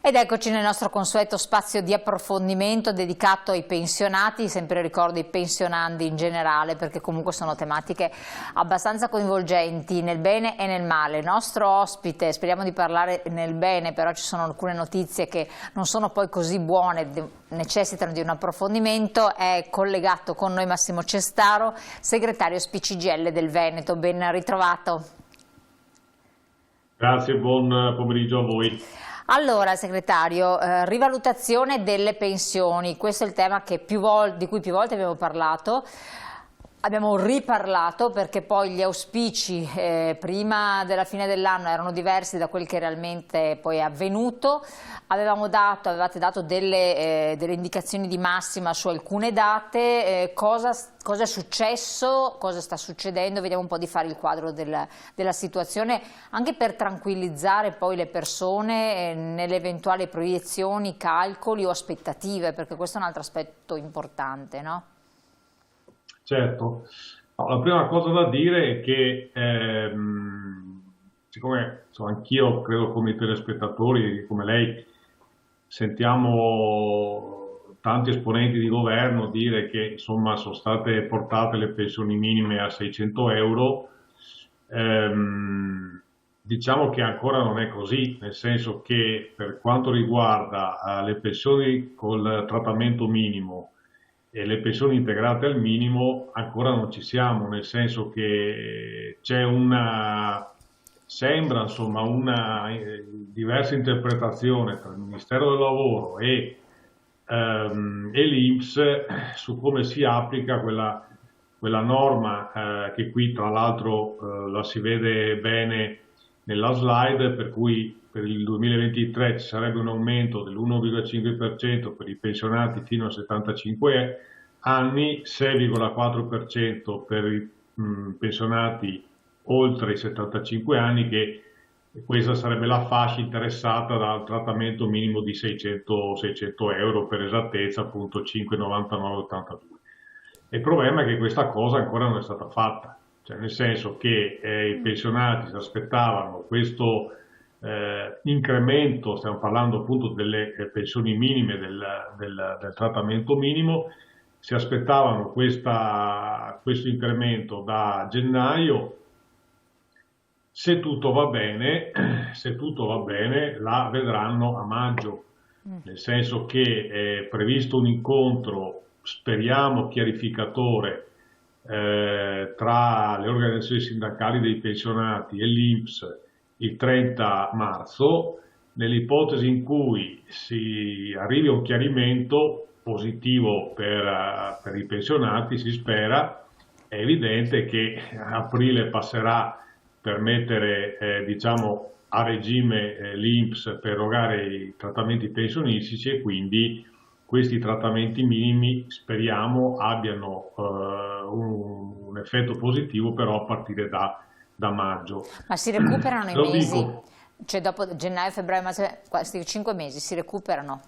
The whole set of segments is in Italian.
Ed eccoci nel nostro consueto spazio di approfondimento dedicato ai pensionati, sempre ricordo i pensionandi in generale perché comunque sono tematiche abbastanza coinvolgenti nel bene e nel male. Il nostro ospite, speriamo di parlare nel bene, però ci sono alcune notizie che non sono poi così buone, necessitano di un approfondimento, è collegato con noi Massimo Cestaro, segretario SPCGIL del Veneto, ben ritrovato. Grazie, buon pomeriggio a voi. Allora, segretario, rivalutazione delle pensioni, questo è il tema che di cui più volte abbiamo parlato. Abbiamo riparlato perché poi gli auspici prima della fine dell'anno erano diversi da quel che realmente poi è avvenuto. Avevate dato delle indicazioni di massima su alcune date. Cosa è successo? Cosa sta succedendo? Vediamo un po' di fare il quadro della situazione, anche per tranquillizzare poi le persone nelle eventuali proiezioni, calcoli o aspettative, perché questo è un altro aspetto importante, no? Certo, no, la prima cosa da dire è che siccome anch'io credo come i telespettatori, come lei, sentiamo tanti esponenti di governo dire che insomma sono state portate le pensioni minime a 600 euro, diciamo che ancora non è così, nel senso che per quanto riguarda le pensioni col trattamento minimo e le pensioni integrate al minimo ancora non ci siamo, nel senso che c'è sembra insomma una diversa interpretazione tra il Ministero del Lavoro e l'INPS su come si applica quella norma che qui tra l'altro la si vede bene nella slide, per cui per il 2023 ci sarebbe un aumento dell'1,5% per i pensionati fino a 75 anni, 6,4% per i pensionati oltre i 75 anni, che questa sarebbe la fascia interessata dal trattamento minimo di 600 euro, per esattezza appunto 5,9982. Il problema è che questa cosa ancora non è stata fatta, cioè nel senso che i pensionati si aspettavano questo incremento, stiamo parlando appunto delle pensioni minime del trattamento minimo, si aspettavano questo incremento da gennaio. Se tutto va bene, la vedranno a maggio, nel senso che è previsto un incontro, speriamo chiarificatore, tra le organizzazioni sindacali dei pensionati e l'INPS il 30 marzo, nell'ipotesi in cui si arrivi a un chiarimento positivo per i pensionati, si spera, è evidente che aprile passerà per mettere diciamo a regime l'INPS per erogare i trattamenti pensionistici, e quindi questi trattamenti minimi speriamo abbiano un effetto positivo però a partire da maggio. Ma si recuperano i mesi? Dico, cioè dopo gennaio, febbraio, marzo, questi 5 mesi si recuperano?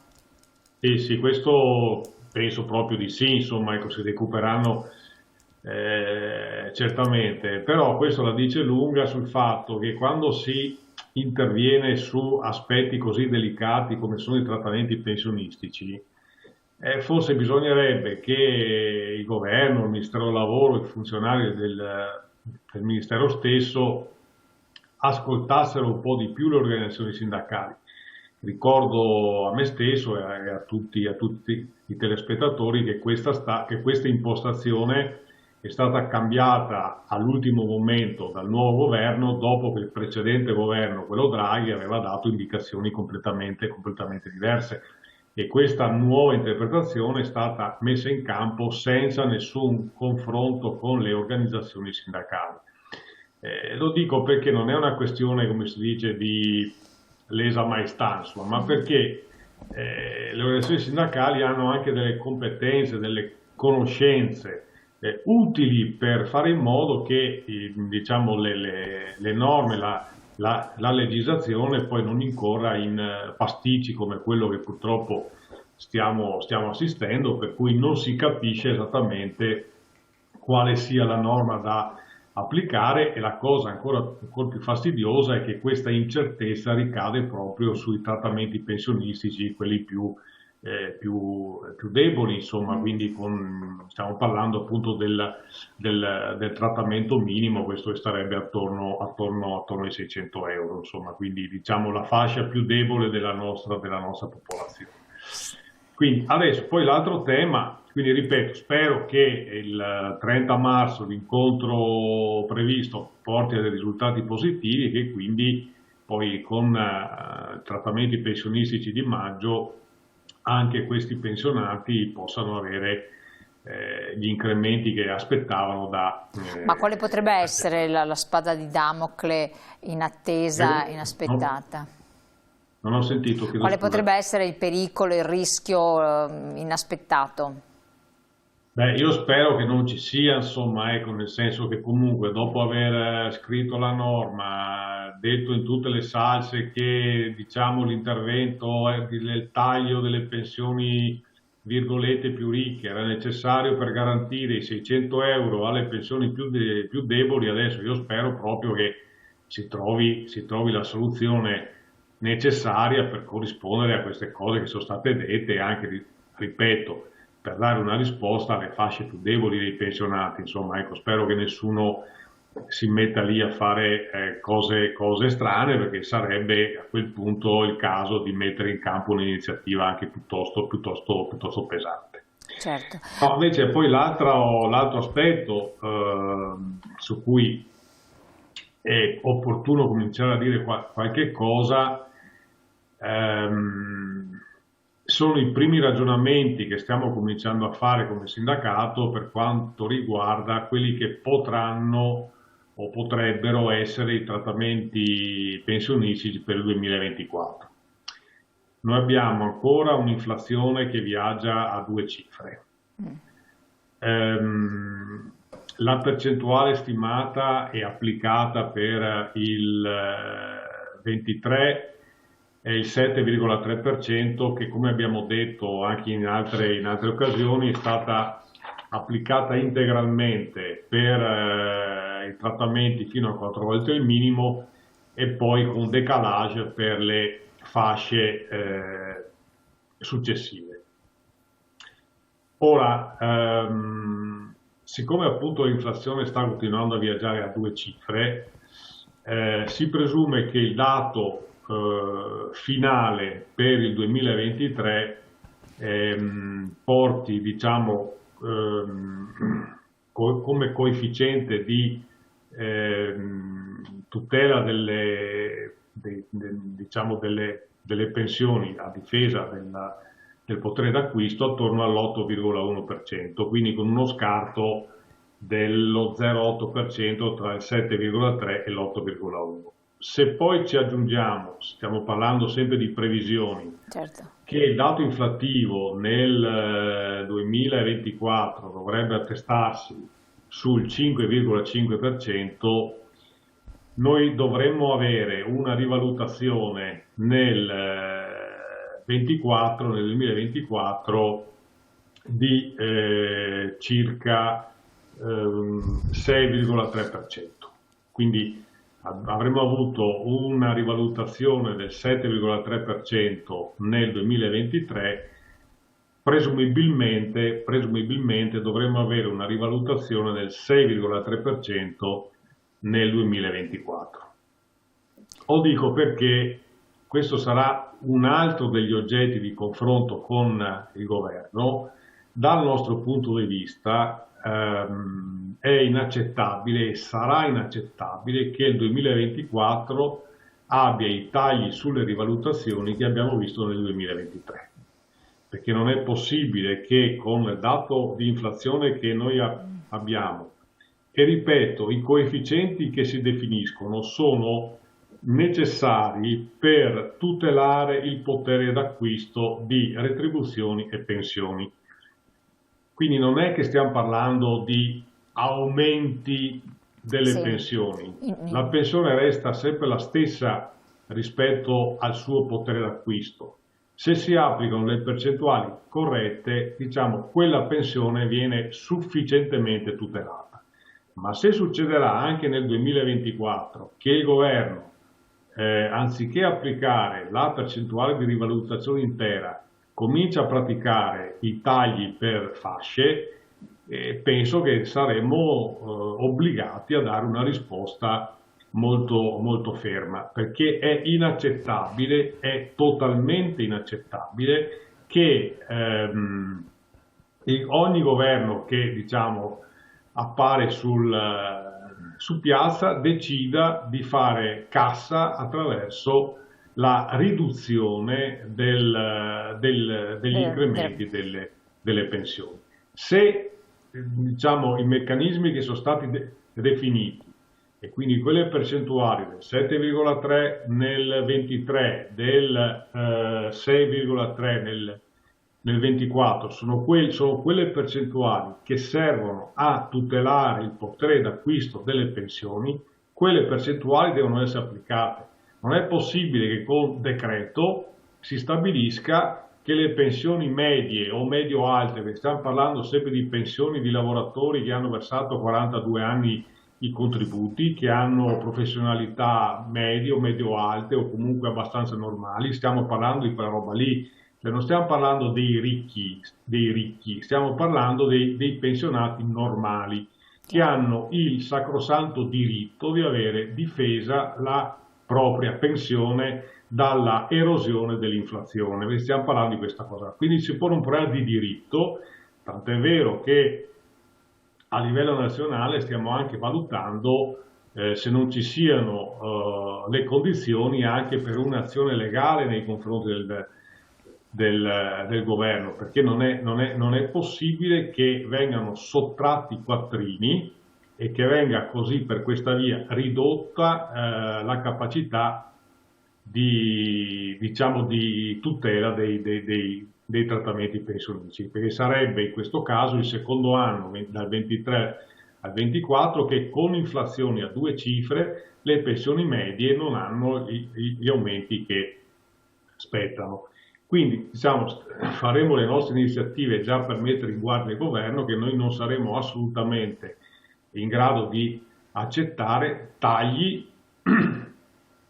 sì, questo penso proprio di sì, insomma, ecco, si recupereranno certamente, però questo la dice lunga sul fatto che quando si interviene su aspetti così delicati come sono i trattamenti pensionistici, forse bisognerebbe che il governo, il Ministero del Lavoro, i funzionari del Ministero stesso ascoltassero un po' di più le organizzazioni sindacali. Ricordo a me stesso e a tutti i telespettatori che questa impostazione è stata cambiata all'ultimo momento dal nuovo governo, dopo che il precedente governo, quello Draghi, aveva dato indicazioni completamente diverse. E questa nuova interpretazione è stata messa in campo senza nessun confronto con le organizzazioni sindacali. Lo dico perché non è una questione, come si dice, di lesa maestà, insomma, ma perché le organizzazioni sindacali hanno anche delle competenze, delle conoscenze utili per fare in modo che diciamo, le norme, la legislazione poi non incorra in pasticci come quello che purtroppo stiamo assistendo, per cui non si capisce esattamente quale sia la norma da applicare, e la cosa ancora più fastidiosa è che questa incertezza ricade proprio sui trattamenti pensionistici, quelli più deboli, insomma, quindi stiamo parlando appunto del trattamento minimo, questo starebbe attorno ai 600 euro, insomma, quindi diciamo la fascia più debole della nostra popolazione. Quindi adesso poi l'altro tema, quindi ripeto, spero che il 30 marzo l'incontro previsto porti a dei risultati positivi e che quindi poi con trattamenti pensionistici di maggio anche questi pensionati possano avere gli incrementi che aspettavano Ma quale potrebbe essere la spada di Damocle in attesa, no, inaspettata? non ho sentito, chiedo Quale scusa. potrebbe essere il pericolo, il rischio inaspettato? Beh, io spero che non ci sia, insomma, ecco, nel senso che comunque dopo aver scritto la norma, detto in tutte le salse che, diciamo, l'intervento del taglio delle pensioni, virgolette, più ricche era necessario per garantire i 600 euro alle pensioni più deboli, adesso io spero proprio che si trovi la soluzione necessaria per corrispondere a queste cose che sono state dette e anche, ripeto, per dare una risposta alle fasce più deboli dei pensionati. Insomma, ecco, spero che nessuno si metta lì a fare cose strane, perché sarebbe a quel punto il caso di mettere in campo un'iniziativa anche piuttosto pesante. Certo. No, invece poi l'altro aspetto su cui è opportuno cominciare a dire qualche cosa sono i primi ragionamenti che stiamo cominciando a fare come sindacato per quanto riguarda quelli che potranno o potrebbero essere i trattamenti pensionistici per il 2024. Noi abbiamo ancora un'inflazione che viaggia a 2 cifre. La percentuale stimata e applicata per il 23 è il 7,3%, che, come abbiamo detto anche in altre occasioni, è stata applicata integralmente per i trattamenti fino a 4 volte il minimo e poi con decalage per le fasce successive. Ora, siccome appunto l'inflazione sta continuando a viaggiare a 2 cifre, si presume che il dato finale per il 2023 porti, diciamo, come coefficiente di tutela diciamo delle pensioni a difesa del potere d'acquisto attorno all'8,1%, quindi con uno scarto dello 0,8% tra il 7,3 e l'8,1. Se poi ci aggiungiamo, stiamo parlando sempre di previsioni, Certo. che il dato inflattivo nel 2024 dovrebbe attestarsi sul 5,5%, noi dovremmo avere una rivalutazione nel 2024 di circa 6,3%. Quindi avremmo avuto una rivalutazione del 7,3% nel 2023, presumibilmente dovremmo avere una rivalutazione del 6,3% nel 2024. Lo dico perché questo sarà un altro degli oggetti di confronto con il governo. Dal nostro punto di vista è inaccettabile e sarà inaccettabile che il 2024 abbia i tagli sulle rivalutazioni che abbiamo visto nel 2023, perché non è possibile che con il dato di inflazione che noi abbiamo, e ripeto, i coefficienti che si definiscono sono necessari per tutelare il potere d'acquisto di retribuzioni e pensioni. Quindi non è che stiamo parlando di aumenti delle pensioni, la pensione resta sempre la stessa rispetto al suo potere d'acquisto. Se si applicano le percentuali corrette, diciamo, quella pensione viene sufficientemente tutelata. Ma se succederà anche nel 2024 che il governo, anziché applicare la percentuale di rivalutazione intera, comincia a praticare i tagli per fasce, penso che saremo obbligati a dare una risposta molto, molto ferma, perché è inaccettabile, è totalmente inaccettabile che ogni governo che diciamo appare su piazza decida di fare cassa attraverso la riduzione degli incrementi delle pensioni. Se diciamo, i meccanismi che sono stati definiti e quindi quelle percentuali del 7,3 nel 23, del 6,3 nel 24, sono quelle percentuali che servono a tutelare il potere d'acquisto delle pensioni, quelle percentuali devono essere applicate. Non è possibile che con decreto si stabilisca che le pensioni medie o medio-alte, perché stiamo parlando sempre di pensioni di lavoratori che hanno versato 42 anni i contributi, che hanno professionalità medie o medio-alte o comunque abbastanza normali, stiamo parlando di quella roba lì, cioè non stiamo parlando dei ricchi, stiamo parlando dei pensionati normali che hanno il sacrosanto diritto di avere difesa la propria pensione dalla erosione dell'inflazione. Stiamo parlando di questa cosa. Quindi si pone un problema di diritto, tant'è vero che a livello nazionale stiamo anche valutando se non ci siano le condizioni anche per un'azione legale nei confronti del governo, perché non è possibile che vengano sottratti quattrini e che venga così per questa via ridotta la capacità diciamo, di tutela dei trattamenti pensionistici, perché sarebbe in questo caso il secondo anno, dal 23 al 24, che con inflazioni a due cifre le pensioni medie non hanno gli aumenti che spettano. Quindi diciamo, faremo le nostre iniziative già per mettere in guardia il governo che noi non saremo assolutamente in grado di accettare tagli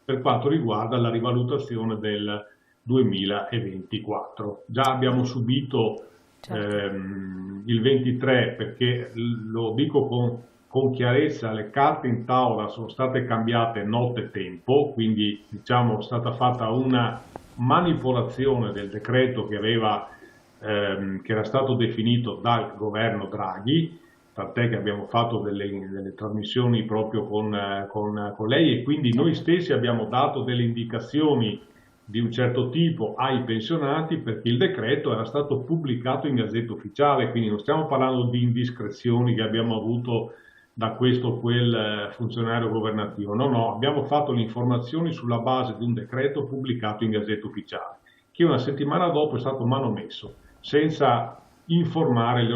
per quanto riguarda la rivalutazione del 2024. Già abbiamo subito il 23, perché lo dico con chiarezza, le carte in tavola sono state cambiate nottetempo, quindi diciamo è stata fatta una manipolazione del decreto che era stato definito dal governo Draghi, tant'è che abbiamo fatto delle trasmissioni proprio con lei e quindi noi stessi abbiamo dato delle indicazioni di un certo tipo ai pensionati, perché il decreto era stato pubblicato in Gazzetta Ufficiale, quindi non stiamo parlando di indiscrezioni che abbiamo avuto da questo o quel funzionario governativo, no, abbiamo fatto le informazioni sulla base di un decreto pubblicato in Gazzetta Ufficiale, che una settimana dopo è stato manomesso, senza informare le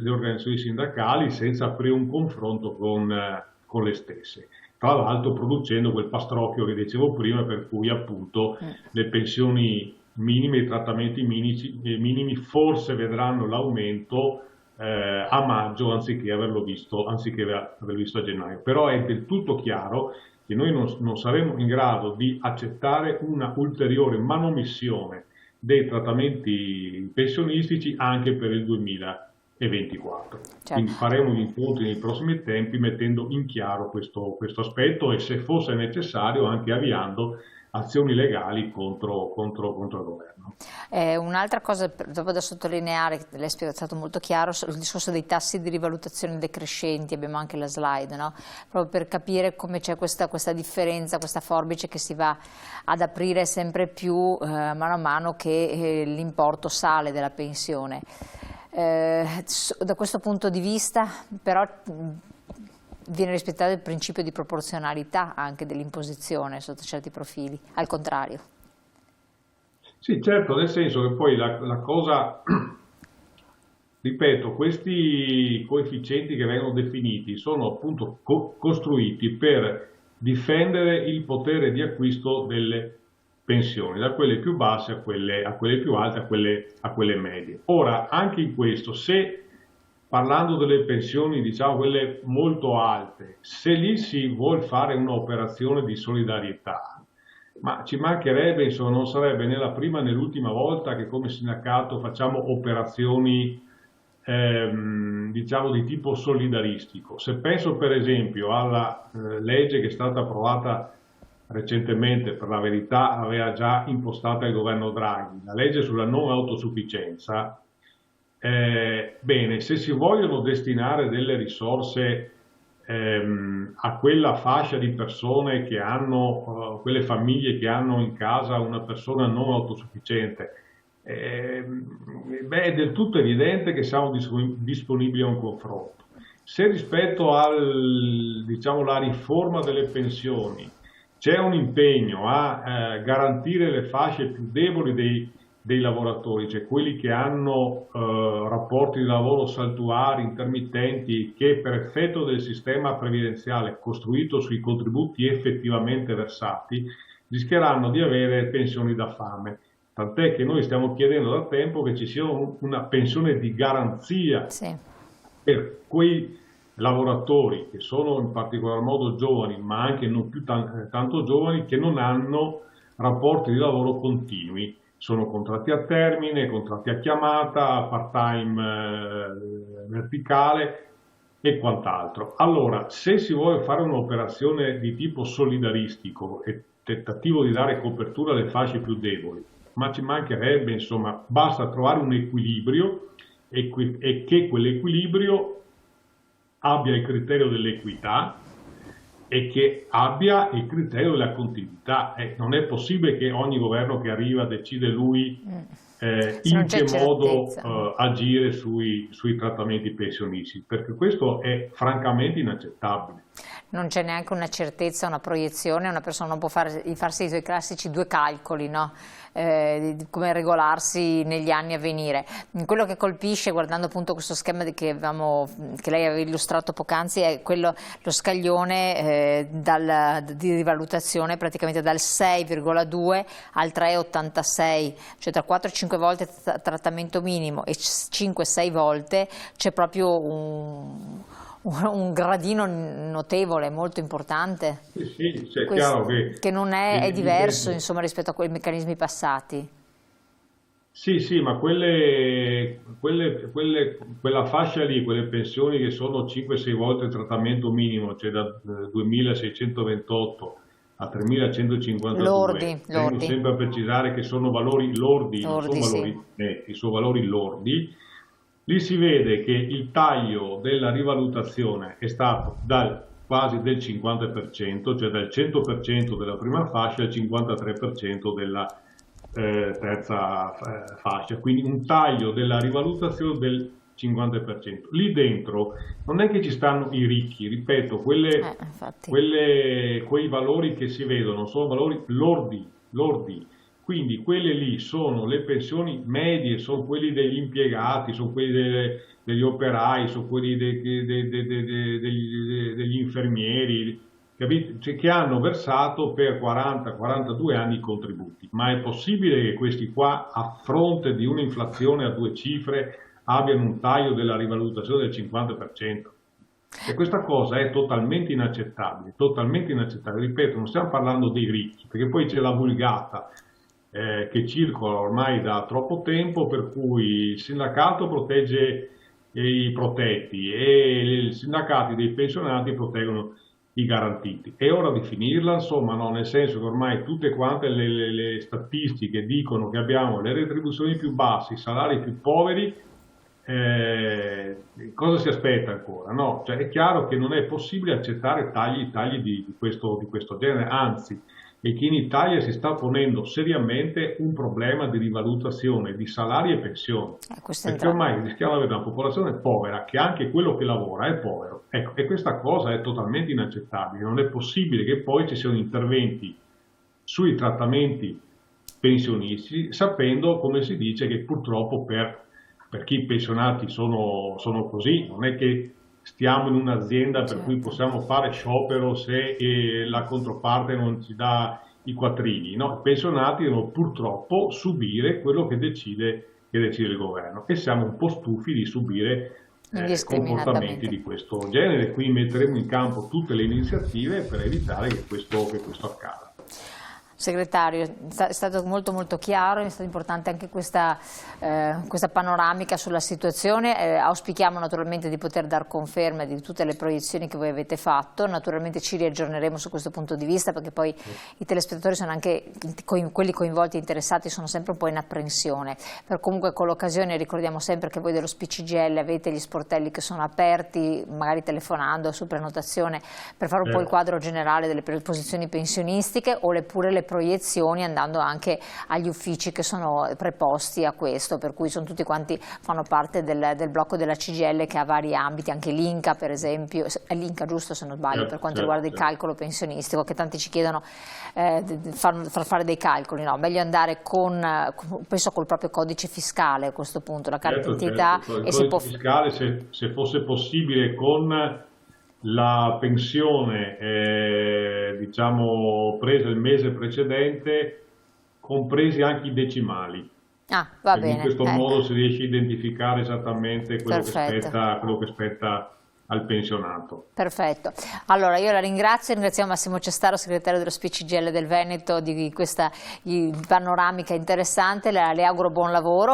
organizzazioni sindacali, senza aprire un confronto con le stesse. Tra l'altro producendo quel pastrocchio che dicevo prima, per cui appunto le pensioni minime, i trattamenti minimi forse vedranno l'aumento a maggio anziché averlo visto a gennaio. Però è del tutto chiaro che noi non saremo in grado di accettare una ulteriore manomissione dei trattamenti pensionistici anche per il 2024. Certo. Quindi faremo gli incontri nei prossimi tempi mettendo in chiaro questo aspetto e, se fosse necessario, anche avviando azioni legali contro il governo. Un'altra cosa proprio da sottolineare, che lei è stato molto chiaro, il discorso dei tassi di rivalutazione decrescenti, abbiamo anche la slide, no? Proprio per capire come c'è questa differenza, questa forbice che si va ad aprire sempre più mano a mano che l'importo sale della pensione. Da questo punto di vista però viene rispettato il principio di proporzionalità anche dell'imposizione sotto certi profili, al contrario. Sì, certo, nel senso che poi la cosa, ripeto, questi coefficienti che vengono definiti sono appunto costruiti per difendere il potere di acquisto delle pensioni, da quelle più basse a quelle più alte, a quelle medie. Ora, anche in questo, se parlando delle pensioni, diciamo quelle molto alte, se lì si vuol fare un'operazione di solidarietà, ma ci mancherebbe, insomma, non sarebbe né la prima né l'ultima volta che come sindacato facciamo operazioni, diciamo, di tipo solidaristico. Se penso per esempio alla legge che è stata approvata recentemente, per la verità aveva già impostata il governo Draghi, la legge sulla non autosufficienza, bene, se si vogliono destinare delle risorse a quella fascia di persone che hanno, quelle famiglie che hanno in casa una persona non autosufficiente, beh, è del tutto evidente che siamo disponibili a un confronto. Se rispetto diciamo, la riforma delle pensioni c'è un impegno a garantire le fasce più deboli dei lavoratori, cioè quelli che hanno rapporti di lavoro saltuari, intermittenti, che per effetto del sistema previdenziale costruito sui contributi effettivamente versati rischieranno di avere pensioni da fame. Tant'è che noi stiamo chiedendo da tempo che ci sia una pensione di garanzia per quei lavoratori che sono in particolar modo giovani, ma anche non più tanto giovani, che non hanno rapporti di lavoro continui. Sono contratti a termine, contratti a chiamata, part-time verticale e quant'altro. Allora, se si vuole fare un'operazione di tipo solidaristico e tentativo di dare copertura alle fasce più deboli, ma ci mancherebbe, insomma, basta trovare un equilibrio e che quell'equilibrio abbia il criterio dell'equità e che abbia il criterio della continuità. Non è possibile che ogni governo che arriva decide lui in che modo agire sui trattamenti pensionistici, perché questo è francamente inaccettabile. Non c'è neanche una certezza, una proiezione, una persona non può farsi i suoi classici due calcoli, no? Di come regolarsi negli anni a venire. Quello che colpisce, guardando appunto questo schema che lei aveva illustrato poc'anzi, è lo scaglione di rivalutazione praticamente dal 6,2 al 3,86, cioè tra 4 e 5 volte trattamento minimo e 5-6 volte c'è proprio un gradino notevole, molto importante. Sì, cioè, chiaro che non è diverso, insomma, rispetto a quei meccanismi passati. Sì, ma quella fascia lì, quelle pensioni che sono 5-6 volte il trattamento minimo, cioè da 2.628 a 3.152, lordi. tengo sempre a precisare che sono valori lordi, non sono valori netti, sono valori lordi. Lì si vede che il taglio della rivalutazione è stato quasi del 50%, cioè dal 100% della prima fascia al 53% della terza fascia, quindi un taglio della rivalutazione del 50%. Lì dentro non è che ci stanno i ricchi, ripeto, quei valori che si vedono sono valori lordi. Quindi quelle lì sono le pensioni medie, sono quelli degli impiegati, sono quelli degli operai, sono quelli degli infermieri, capite? Cioè, che hanno versato per 40-42 anni i contributi. Ma è possibile che questi qua, a fronte di un'inflazione a 2 cifre, abbiano un taglio della rivalutazione del 50%? E questa cosa è totalmente inaccettabile, ripeto, non stiamo parlando dei ricchi, perché poi c'è la vulgata che circola ormai da troppo tempo, per cui il sindacato protegge i protetti e i sindacati dei pensionati proteggono i garantiti. È ora di finirla, insomma, no? Nel senso che ormai tutte quante le statistiche dicono che abbiamo le retribuzioni più basse, i salari più poveri. Cosa si aspetta ancora? No? Cioè, è chiaro che non è possibile accettare tagli di questo genere, anzi, e che in Italia si sta ponendo seriamente un problema di rivalutazione di salari e pensioni, perché ormai rischiamo di avere una popolazione povera, che anche quello che lavora è povero. Ecco, e questa cosa è totalmente inaccettabile. Non è possibile che poi ci siano interventi sui trattamenti pensionistici, sapendo, come si dice, che purtroppo per chi i pensionati sono così, non è che stiamo in un'azienda per cui possiamo fare sciopero se la controparte non ci dà i quattrini, no? I pensionati devono purtroppo subire quello che decide il governo, e siamo un po' stufi di subire comportamenti di questo genere. Qui metteremo in campo tutte le iniziative per evitare che questo accada. Segretario, è stato molto chiaro, è stata importante anche questa panoramica sulla situazione. Auspichiamo naturalmente di poter dar conferma di tutte le proiezioni che voi avete fatto, naturalmente ci riaggiorneremo su questo punto di vista, perché poi i telespettatori sono anche, quelli coinvolti e interessati sono sempre un po' in apprensione. Per comunque con l'occasione ricordiamo sempre che voi dello SPCGL avete gli sportelli che sono aperti, magari telefonando su prenotazione, per fare un po' il quadro generale delle posizioni pensionistiche, oppure le proiezioni andando anche agli uffici che sono preposti a questo, per cui sono tutti quanti, fanno parte del blocco della CGIL che ha vari ambiti, anche l'Inca per esempio, è l'Inca giusto se non sbaglio, per quanto riguarda il calcolo pensionistico, che tanti ci chiedono fare dei calcoli, no, meglio andare penso col proprio codice fiscale a questo punto, la carta d'identità. Il codice fiscale, se fosse possibile, con la pensione diciamo presa il mese precedente, compresi anche i decimali. Va bene. In questo modo si riesce a identificare esattamente quello che spetta al pensionato. Perfetto. Allora io la ringraziamo Massimo Cestaro, segretario dello SPCGL del Veneto, di questa panoramica interessante, le auguro buon lavoro,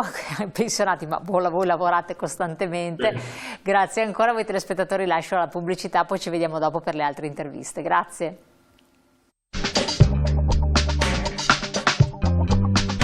pensionati, ma buon lavoro, lavorate costantemente. Grazie ancora a voi telespettatori, lascio la pubblicità, poi ci vediamo dopo per le altre interviste. Grazie.